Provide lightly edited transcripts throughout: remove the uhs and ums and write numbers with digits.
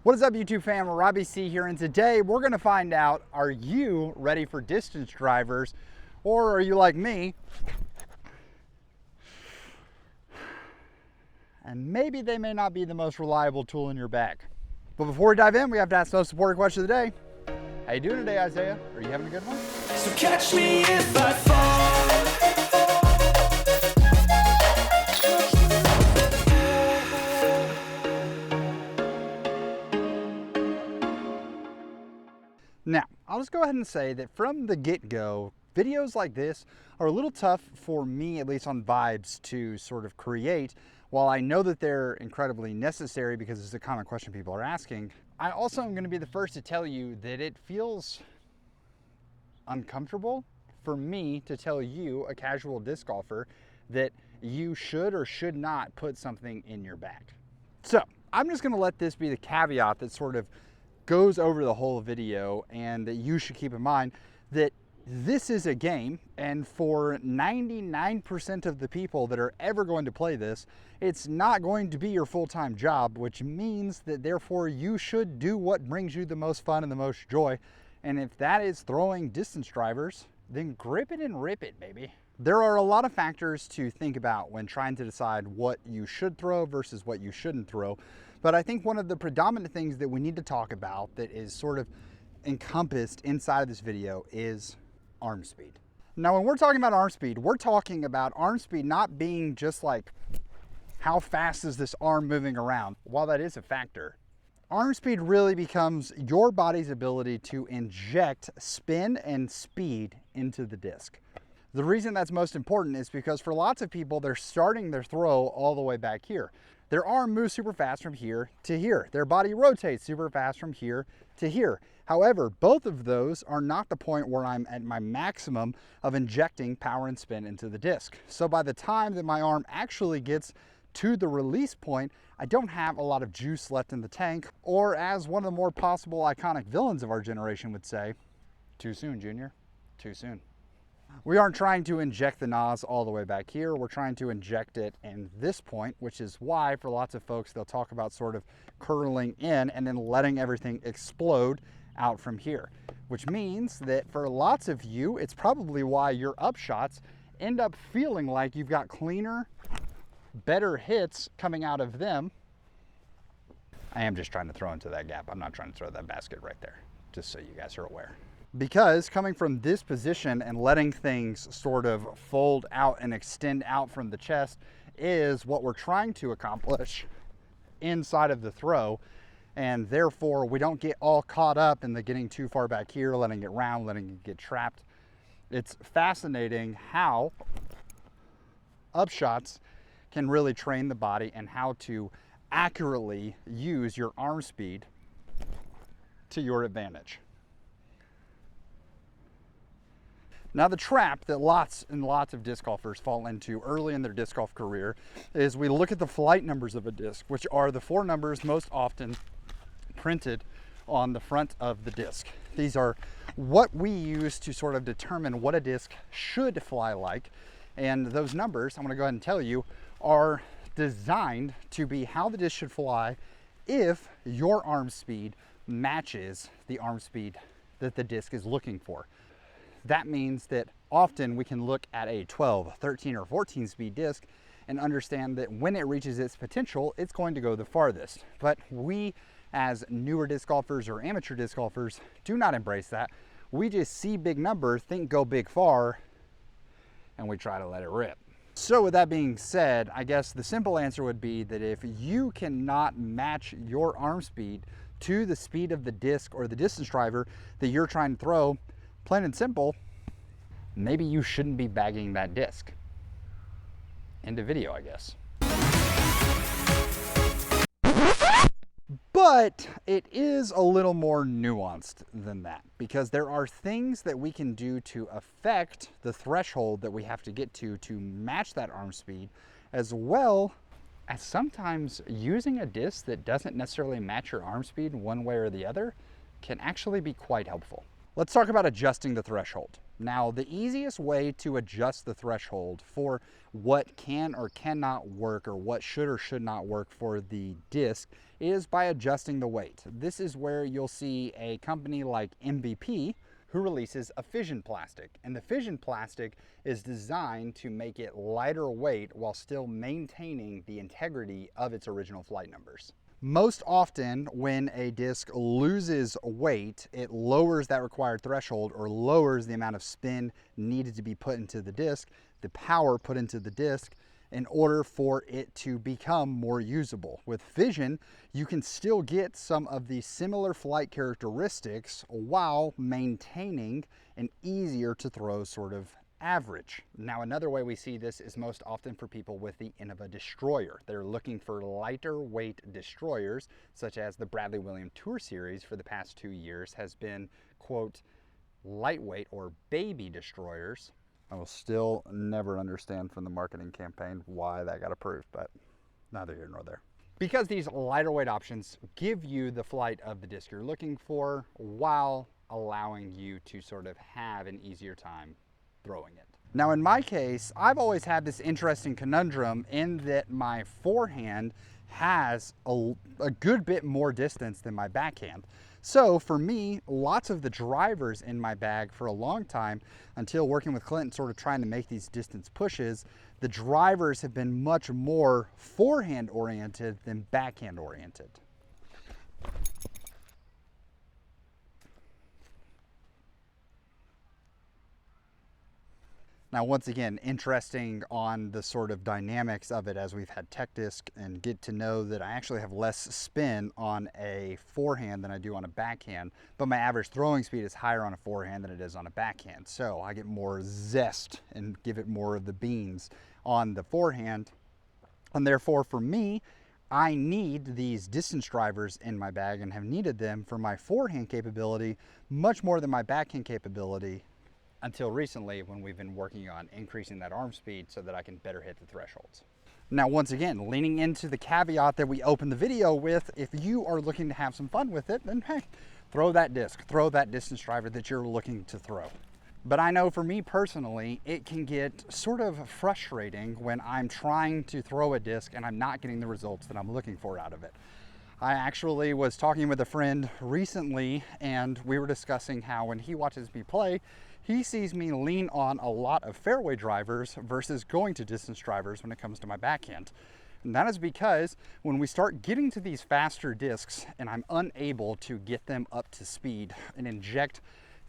What is up, YouTube fam? Robbie C here, and today we're going to find out, are you ready for distance drivers, or are you like me and maybe they may not be the most reliable tool in your bag? But before we dive in, we have to ask the most supported question of the day. How you doing today, Isaiah? Are you having a good one? So catch me if I fall. Now, I'll just go ahead and say that from the get-go, videos like this are a little tough for me, at least on vibes, to sort of create. While I know that they're incredibly necessary because it's the common question people are asking, I also am going to be the first to tell you that it feels uncomfortable for me to tell you, a casual disc golfer, that you should or should not put something in your bag. So I'm just going to let this be the caveat that sort of goes over the whole video, and that you should keep in mind that this is a game, and for 99% of the people that are ever going to play this, it's not going to be your full-time job, which means that therefore you should do what brings you the most fun and the most joy. And if that is throwing distance drivers, then grip it and rip it, baby. There are a lot of factors to think about when trying to decide what you should throw versus what you shouldn't throw. But I think one of the predominant things that we need to talk about that is sort of encompassed inside of this video is arm speed. Now, when we're talking about arm speed, we're talking about arm speed not being just like how fast is this arm moving around. While that is a factor, arm speed really becomes your body's ability to inject spin and speed into the disc. The reason that's most important is because for lots of people, they're starting their throw all the way back here. Their arm moves super fast from here to here. Their body rotates super fast from here to here. However, both of those are not the point where I'm at my maximum of injecting power and spin into the disc. So by the time that my arm actually gets to the release point, I don't have a lot of juice left in the tank, or as one of the more possible iconic villains of our generation would say, too soon, Junior, too soon. We aren't trying to inject the NOS all the way back here. We're trying to inject it in this point, which is why for lots of folks, they'll talk about sort of curling in and then letting everything explode out from here, which means that for lots of you, it's probably why your upshots end up feeling like you've got cleaner, better hits coming out of them. I am just trying to throw into that gap. I'm not trying to throw that basket right there, just so you guys are aware. Because coming from this position and letting things sort of fold out and extend out from the chest is what we're trying to accomplish inside of the throw. And therefore, we don't get all caught up in the getting too far back here, letting it round, letting it get trapped. It's fascinating how upshots can really train the body and how to accurately use your arm speed to your advantage. Now, the trap that lots and lots of disc golfers fall into early in their disc golf career is we look at the flight numbers of a disc, which are the 4 numbers most often printed on the front of the disc. These are what we use to sort of determine what a disc should fly like. And those numbers, I'm going to go ahead and tell you, are designed to be how the disc should fly if your arm speed matches the arm speed that the disc is looking for. That means that often we can look at a 12, 13, or 14 speed disc and understand that when it reaches its potential, it's going to go the farthest. But we, as newer disc golfers or amateur disc golfers, do not embrace that. We just see big number, think go big far, and we try to let it rip. So with that being said, I guess the simple answer would be that if you cannot match your arm speed to the speed of the disc or the distance driver that you're trying to throw, plain and simple, maybe you shouldn't be bagging that disc. End of video, I guess. But it is a little more nuanced than that, because there are things that we can do to affect the threshold that we have to get to match that arm speed, as well as sometimes using a disc that doesn't necessarily match your arm speed one way or the other can actually be quite helpful. Let's talk about adjusting the threshold. Now, the easiest way to adjust the threshold for what can or cannot work, or what should or should not work for the disc, is by adjusting the weight. This is where you'll see a company like MVP who releases a fission plastic. And the fission plastic is designed to make it lighter weight while still maintaining the integrity of its original flight numbers. Most often when a disc loses weight, it lowers that required threshold, or lowers the amount of spin needed to be put into the disc, the power put into the disc, in order for it to become more usable. With fission, you can still get some of the similar flight characteristics while maintaining an easier to throw sort of average. Now, another way we see this is most often for people with the end of a destroyer. They're looking for lighter weight destroyers, such as the Bradley Williams Tour Series for the past 2 years has been, quote, lightweight or baby destroyers. I will still never understand from the marketing campaign why that got approved, but neither here nor there. Because these lighter weight options give you the flight of the disc you're looking for, while allowing you to sort of have an easier time throwing it. Now, in my case, I've always had this interesting conundrum in that my forehand has a good bit more distance than my backhand. So for me, lots of the drivers in my bag for a long time, until working with Clinton, sort of trying to make these distance pushes, the drivers have been much more forehand oriented than backhand oriented. Now, once again, interesting on the sort of dynamics of it as we've had tech disc, and get to know that I actually have less spin on a forehand than I do on a backhand, but my average throwing speed is higher on a forehand than it is on a backhand. So I get more zest and give it more of the beans on the forehand. And therefore, for me, I need these distance drivers in my bag, and have needed them for my forehand capability much more than my backhand capability, until recently when we've been working on increasing that arm speed so that I can better hit the thresholds. Now, once again, leaning into the caveat that we opened the video with, if you are looking to have some fun with it, then hey, throw that disc, throw that distance driver that you're looking to throw. But I know for me personally, it can get sort of frustrating when I'm trying to throw a disc and I'm not getting the results that I'm looking for out of it. I actually was talking with a friend recently, and we were discussing how when he watches me play, he sees me lean on a lot of fairway drivers versus going to distance drivers when it comes to my backhand. And that is because when we start getting to these faster discs and I'm unable to get them up to speed and inject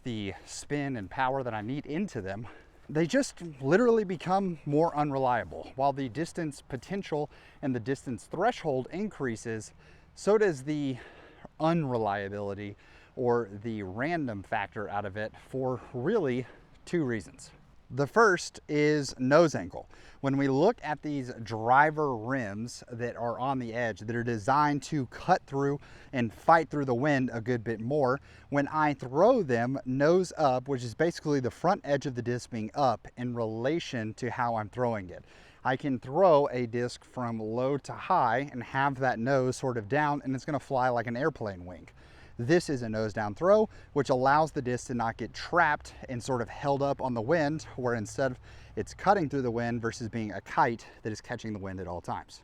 the spin and power that I need into them, they just literally become more unreliable. While the distance potential and the distance threshold increases, so does the unreliability or the random factor out of it, for really 2 reasons. The first is nose angle. When we look at these driver rims that are on the edge, that are designed to cut through and fight through the wind a good bit more, when I throw them nose up, which is basically the front edge of the disc being up in relation to how I'm throwing it, I can throw a disc from low to high and have that nose sort of down, and it's going to fly like an airplane wing. This is a nose down throw, which allows the disc to not get trapped and sort of held up on the wind, where instead it's cutting through the wind versus being a kite that is catching the wind at all times.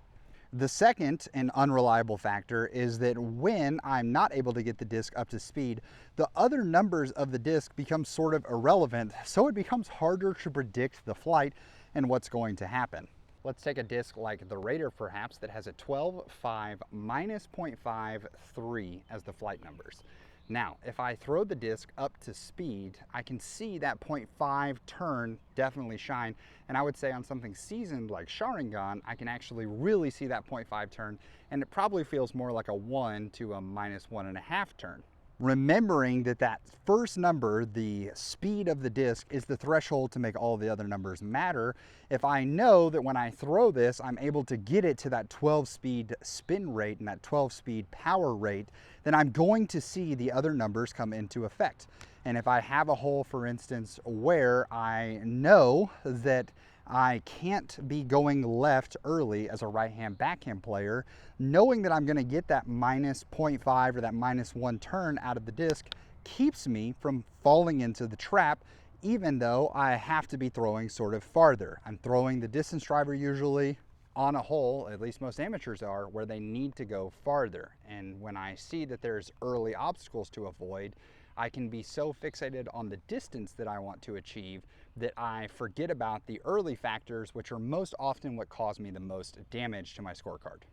The second and unreliable factor is that when I'm not able to get the disc up to speed, the other numbers of the disc become sort of irrelevant, so it becomes harder to predict the flight and what's going to happen. Let's take a disc like the Raider perhaps, that has a 12.5 minus 0.53 as the flight numbers. Now, if I throw the disc up to speed, I can see that 0.5 turn definitely shine. And I would say on something seasoned like Sharingan, I can actually really see that 0.5 turn, and it probably feels more like a 1 to a minus 1.5 turn. Remembering that that first number, the speed of the disc, is the threshold to make all the other numbers matter. If I know that when I throw this, I'm able to get it to that 12 speed spin rate and that 12 speed power rate, then I'm going to see the other numbers come into effect. And if I have a hole, for instance, where I know that I can't be going left early as a right-hand backhand player, knowing that I'm going to get that minus 0.5 or that minus 1 turn out of the disc keeps me from falling into the trap, even though I have to be throwing sort of farther. I'm throwing the distance driver usually on a hole, at least most amateurs are, where they need to go farther. And when I see that there's early obstacles to avoid, I can be so fixated on the distance that I want to achieve that I forget about the early factors, which are most often what cause me the most damage to my scorecard.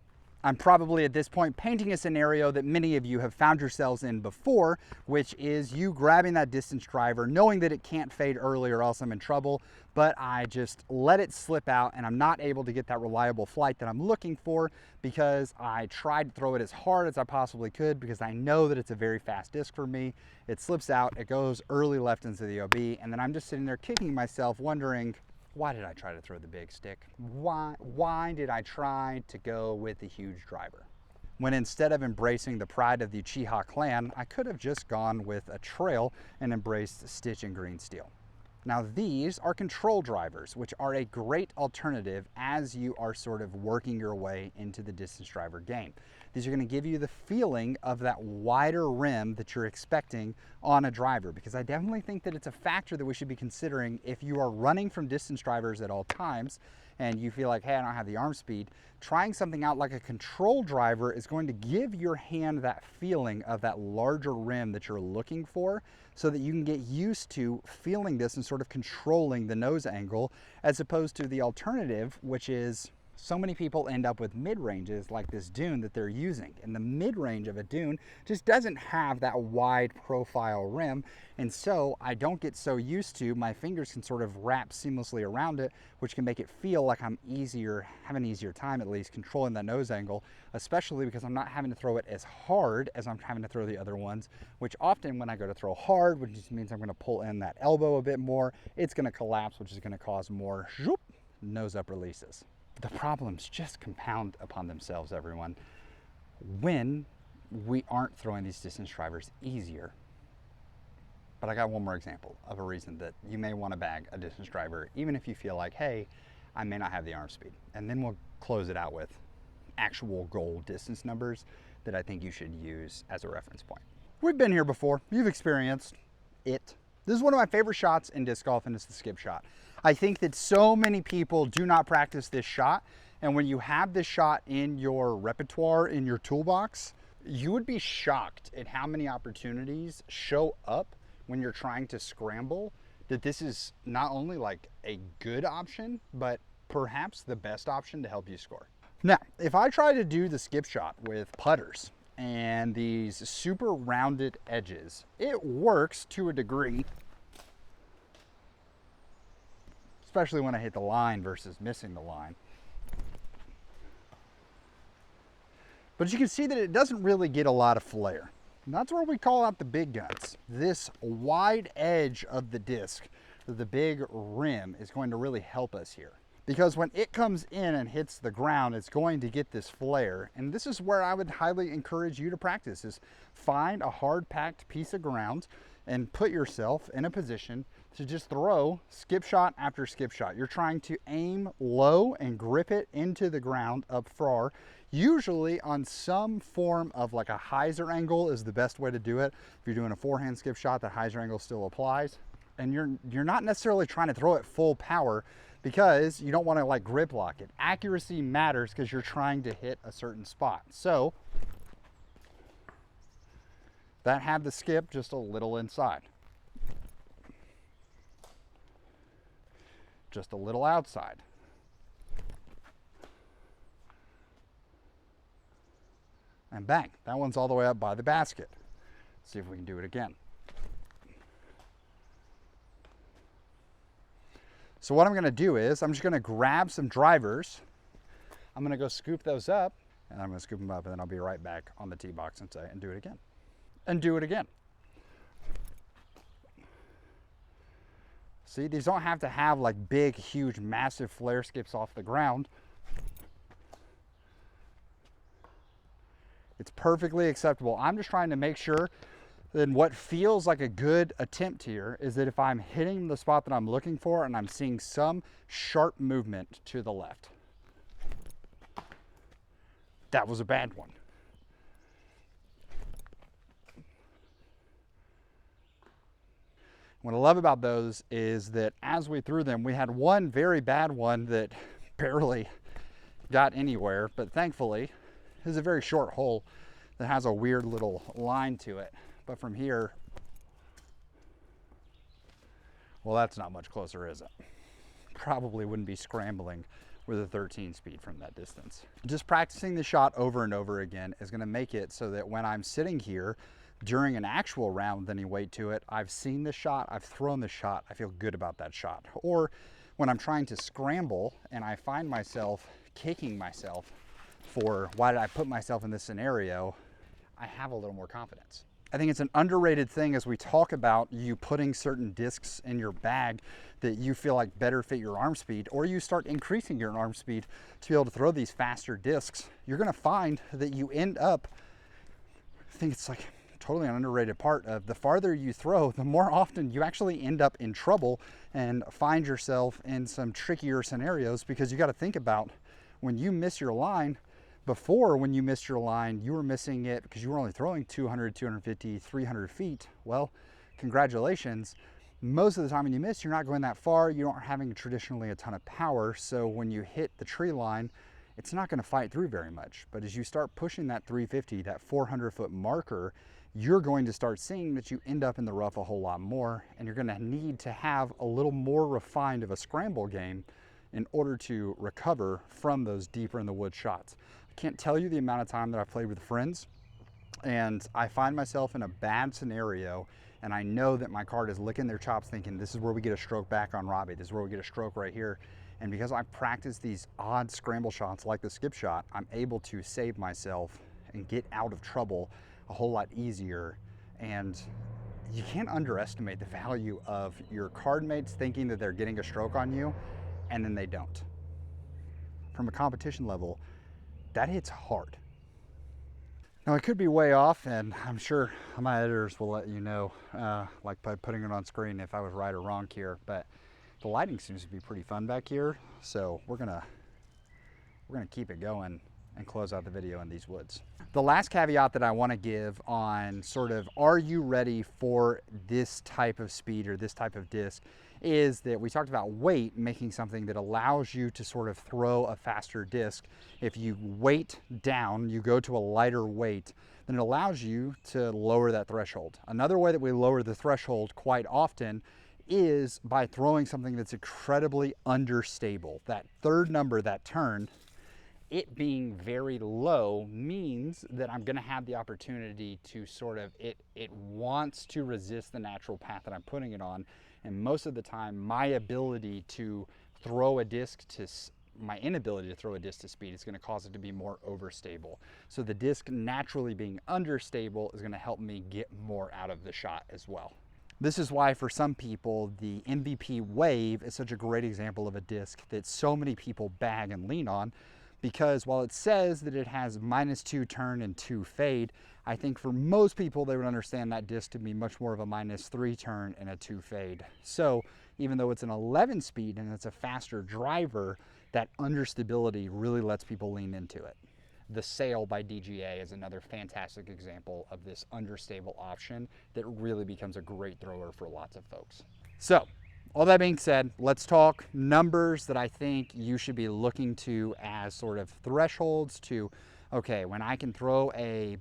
I'm probably at this point painting a scenario that many of you have found yourselves in before, which is you grabbing that distance driver, knowing that it can't fade early or else I'm in trouble, but I just let it slip out and I'm not able to get that reliable flight that I'm looking for because I tried to throw it as hard as I possibly could because I know that it's a very fast disc for me. It slips out, it goes early left into the OB, and then I'm just sitting there kicking myself wondering, why did I try to throw the big stick? Why did I try to go with the huge driver? When instead of embracing the pride of the Uchiha clan, I could have just gone with a trail and embraced stitch and green steel. Now these are control drivers, which are a great alternative as you are sort of working your way into the distance driver game. These are going to give you the feeling of that wider rim that you're expecting on a driver, because I definitely think that it's a factor that we should be considering if you are running from distance drivers at all times and you feel like, hey, I don't have the arm speed. Trying something out like a control driver is going to give your hand that feeling of that larger rim that you're looking for, so that you can get used to feeling this and sort of controlling the nose angle, as opposed to the alternative, which is so many people end up with mid-ranges like this dune that they're using. And the mid-range of a dune just doesn't have that wide profile rim. And so I don't get so used to, my fingers can sort of wrap seamlessly around it, which can make it feel like I'm have an easier time at least controlling that nose angle, especially because I'm not having to throw it as hard as I'm having to throw the other ones, which often when I go to throw hard, which just means I'm going to pull in that elbow a bit more, it's going to collapse, which is going to cause more nose up releases. The problems just compound upon themselves, everyone, when we aren't throwing these distance drivers easier. But I got one more example of a reason that you may want to bag a distance driver, even if you feel like, hey, I may not have the arm speed. And then we'll close it out with actual goal distance numbers that I think you should use as a reference point. We've been here before. You've experienced it. This is one of my favorite shots in disc golf, and it's the skip shot. I think that so many people do not practice this shot, and when you have this shot in your repertoire, in your toolbox, you would be shocked at how many opportunities show up when you're trying to scramble, that this is not only like a good option, but perhaps the best option to help you score. Now, if I try to do the skip shot with putters and these super rounded edges, it works to a degree, especially when I hit the line versus missing the line. But you can see that it doesn't really get a lot of flair. And that's where we call out the big guns. This wide edge of the disc, the big rim, is going to really help us here. Because when it comes in and hits the ground, it's going to get this flare. And this is where I would highly encourage you to practice, is find a hard packed piece of ground and put yourself in a position to just throw skip shot after skip shot. You're trying to aim low and grip it into the ground up far, usually on some form of like a hyzer angle is the best way to do it. If you're doing a forehand skip shot, the hyzer angle still applies. And you're not necessarily trying to throw it full power, because you don't want to like grip lock it. Accuracy matters because you're trying to hit a certain spot. So that had the skip just a little inside, just a little outside. And bang, that one's all the way up by the basket. Let's see if we can do it again. So what I'm going to do is I'm just going to grab some drivers. I'm going to go scoop those up, and I'm going to scoop them up, and then I'll be right back on the tee box and do it again. And do it again. See, these don't have to have like big, huge, massive flare skips off the ground. It's perfectly acceptable. I'm just trying to make sure then what feels like a good attempt here is that if I'm hitting the spot that I'm looking for and I'm seeing some sharp movement to the left. That was a bad one. What I love about those is that as we threw them, we had one very bad one that barely got anywhere, but thankfully this is a very short hole that has a weird little line to it. But from here, well, that's not much closer, is it? Probably wouldn't be scrambling with a 13 speed from that distance. Just practicing the shot over and over again is gonna make it so that when I'm sitting here during an actual round with any weight to it, I've seen the shot, I've thrown the shot, I feel good about that shot. Or when I'm trying to scramble and I find myself kicking myself for why did I put myself in this scenario, I have a little more confidence. I think it's an underrated thing as we talk about you putting certain discs in your bag that you feel like better fit your arm speed, or you start increasing your arm speed to be able to throw these faster discs. You're gonna find that you end up, I think it's like totally an underrated part of the farther you throw, the more often you actually end up in trouble and find yourself in some trickier scenarios, because you got to think about when you miss your line. Before, when you missed your line, you were missing it because you were only throwing 200, 250, 300 feet. Well, congratulations. Most of the time when you miss, you're not going that far. You aren't having traditionally a ton of power. So when you hit the tree line, it's not going to fight through very much. But as you start pushing that 350, that 400-foot marker, you're going to start seeing that you end up in the rough a whole lot more, and you're going to need to have a little more refined of a scramble game in order to recover from those deeper in the woods shots. I can't tell you the amount of time that I've played with friends and I find myself in a bad scenario and I know that my card is licking their chops thinking this is where we get a stroke back on Robbie, this is where we get a stroke right here. And because I've practiced these odd scramble shots like the skip shot, I'm able to save myself and get out of trouble a whole lot easier. And you can't underestimate the value of your card mates thinking that they're getting a stroke on you and then they don't. From a competition level, that hits hard. Now I could be way off, and I'm sure my editors will let you know, like by putting it on screen, if I was right or wrong here, but the lighting seems to be pretty fun back here, so we're gonna keep it going and close out the video in these woods. The last caveat that I want to give on sort of are you ready for this type of speed or this type of disc is that we talked about weight making something that allows you to sort of throw a faster disc. If you weight down, you go to a lighter weight, then it allows you to lower that threshold. Another way that we lower the threshold quite often is by throwing something that's incredibly understable. That third number, that turn, it being very low means that I'm gonna have the opportunity to sort of, it wants to resist the natural path that I'm putting it on. And most of the time, my ability to throw a disc to, my inability to throw a disc to speed is gonna cause it to be more overstable. So the disc naturally being understable is gonna help me get more out of the shot as well. This is why for some people, the MVP Wave is such a great example of a disc that so many people bag and lean on, because while it says that it has -2 turn and 2 fade, I think for most people they would understand that disc to be much more of a -3 turn and a 2 fade. So even though it's an 11 speed and it's a faster driver, that understability really lets people lean into it. The Sail by DGA is another fantastic example of this understable option that really becomes a great thrower for lots of folks. So all that being said, let's talk numbers that I think you should be looking to as sort of thresholds to, okay, when I can throw a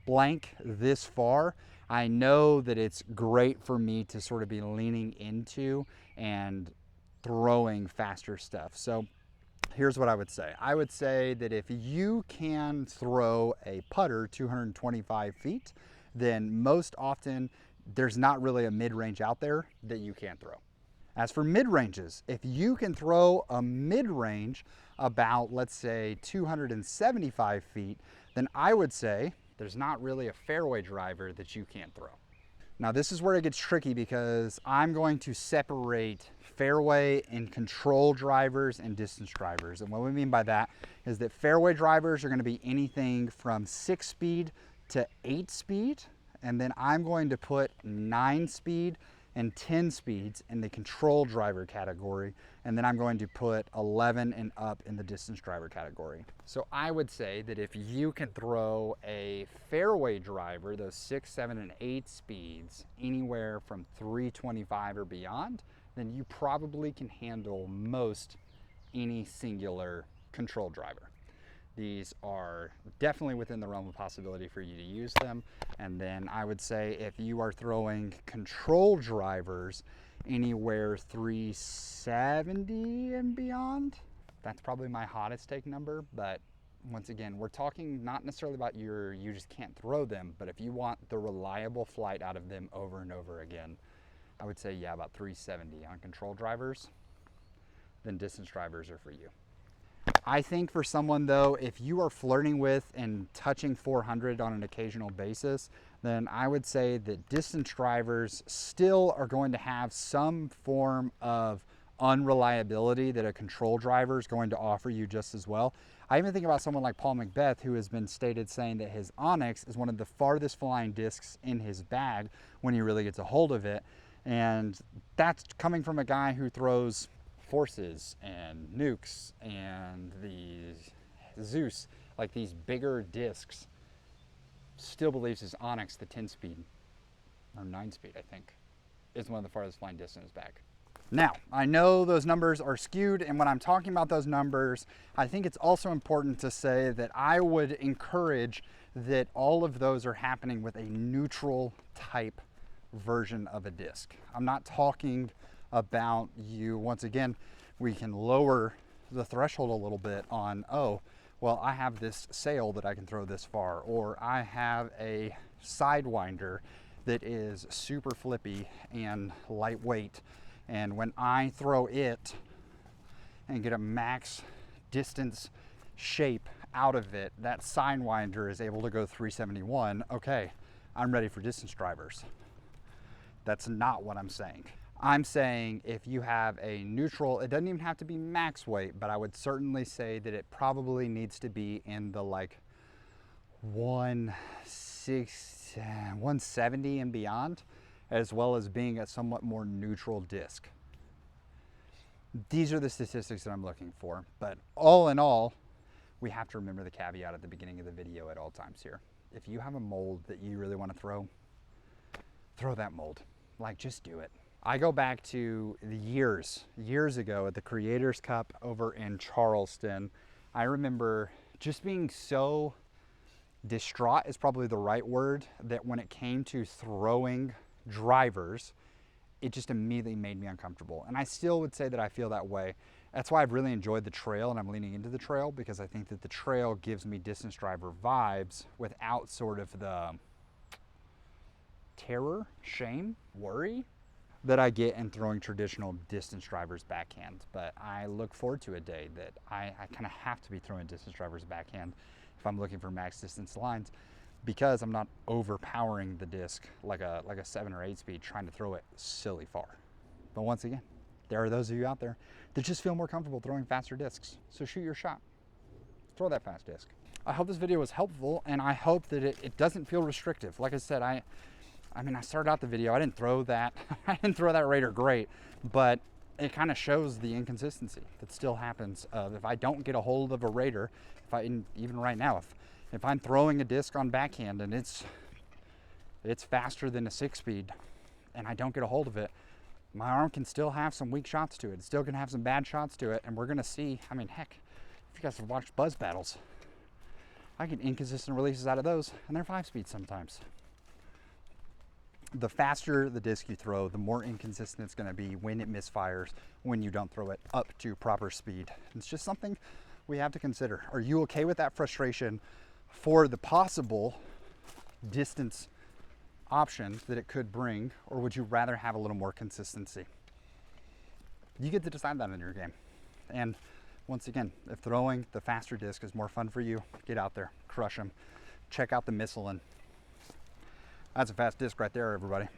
blank this far, I know that it's great for me to sort of be leaning into and throwing faster stuff. So here's what I would say. I would say that if you can throw a putter 225 feet, then most often there's not really a mid-range out there that you can't throw. As for mid-ranges, if you can throw a mid-range about, let's say, 275 feet, then I would say there's not really a fairway driver that you can't throw. Now this is where it gets tricky because I'm going to separate fairway and control drivers and distance drivers. And what we mean by that is that fairway drivers are going to be anything from 6 speed to 8 speed. And then I'm going to put 9 speed and 10 speeds in the control driver category, and then I'm going to put 11 and up in the distance driver category. So I would say that if you can throw a fairway driver, those 6, 7, and 8 speeds, anywhere from 325 or beyond, then you probably can handle most any singular control driver. These are definitely within the realm of possibility for you to use them. And then I would say if you are throwing control drivers anywhere 370 and beyond, that's probably my hottest take number. But once again, we're talking not necessarily about you just can't throw them, but if you want the reliable flight out of them over and over again, I would say, yeah, about 370 on control drivers, then distance drivers are for you. I think for someone though, if you are flirting with and touching 400 on an occasional basis, then I would say that distance drivers still are going to have some form of unreliability that a control driver is going to offer you just as well. I even think about someone like Paul Macbeth, who has been stated saying that his Onyx is one of the farthest flying discs in his bag when he really gets a hold of it. And that's coming from a guy who throws Forces and Nukes and the Zeus, like these bigger discs, still believes his Onyx, the 10 speed, or 9 speed I think, is one of the farthest flying discs in his bag. Now, I know those numbers are skewed, and when I'm talking about those numbers, I think it's also important to say that I would encourage that all of those are happening with a neutral type version of a disc. I'm not talking about you, once again, we can lower the threshold a little bit on, oh, well, I have this sail that I can throw this far, or I have a sidewinder that is super flippy and lightweight, and when I throw it and get a max distance shape out of it, that sidewinder is able to go 371. Okay, I'm ready for distance drivers. That's not what I'm saying. I'm saying if you have a neutral, it doesn't even have to be max weight, but I would certainly say that it probably needs to be in the like 170 and beyond, as well as being a somewhat more neutral disc. These are the statistics that I'm looking for, but all in all, we have to remember the caveat at the beginning of the video at all times here. If you have a mold that you really want to throw that mold. Like, just do it. I go back to the years ago at the Creators Cup over in Charleston. I remember just being so distraught is probably the right word, that when it came to throwing drivers, it just immediately made me uncomfortable. And I still would say that I feel that way. That's why I've really enjoyed the trail, and I'm leaning into the trail, because I think that the trail gives me distance driver vibes without sort of the terror, shame, worry that I get in throwing traditional distance drivers backhand. But I look forward to a day that I kind of have to be throwing distance drivers backhand if I'm looking for max distance lines, because I'm not overpowering the disc like a 7 or 8 speed trying to throw it silly far. But once again, there are those of you out there that just feel more comfortable throwing faster discs. So shoot your shot. Throw that fast disc. I hope this video was helpful, and I hope that it doesn't feel restrictive. Like I said, I mean, I started out the video, I didn't throw that Raider great, but it kind of shows the inconsistency that still happens of if I don't get a hold of a Raider, even right now, if I'm throwing a disc on backhand and it's faster than a 6-speed and I don't get a hold of it, my arm can still have some weak shots to it. It's still gonna have some bad shots to it, and we're gonna see, I mean, heck, if you guys have watched Buzz Battles, I get inconsistent releases out of those, and they're 5-speed sometimes. The faster the disc you throw, the more inconsistent it's going to be when it misfires, when you don't throw it up to proper speed. It's just something we have to consider. Are you okay with that frustration for the possible distance option that it could bring, or would you rather have a little more consistency? You get to decide that in your game. And once again, if throwing the faster disc is more fun for you, get out there, crush them. Check out the Michelin. That's a fast disc right there, everybody.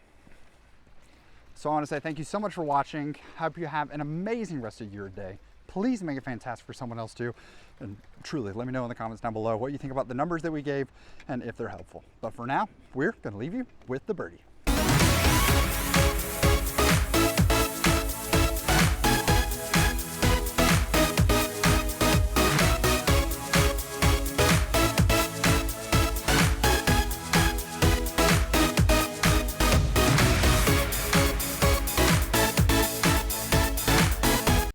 So I want to say thank you so much for watching. Hope you have an amazing rest of your day. Please make it fantastic for someone else too. And truly, let me know in the comments down below what you think about the numbers that we gave and if they're helpful. But for now, we're going to leave you with the birdie.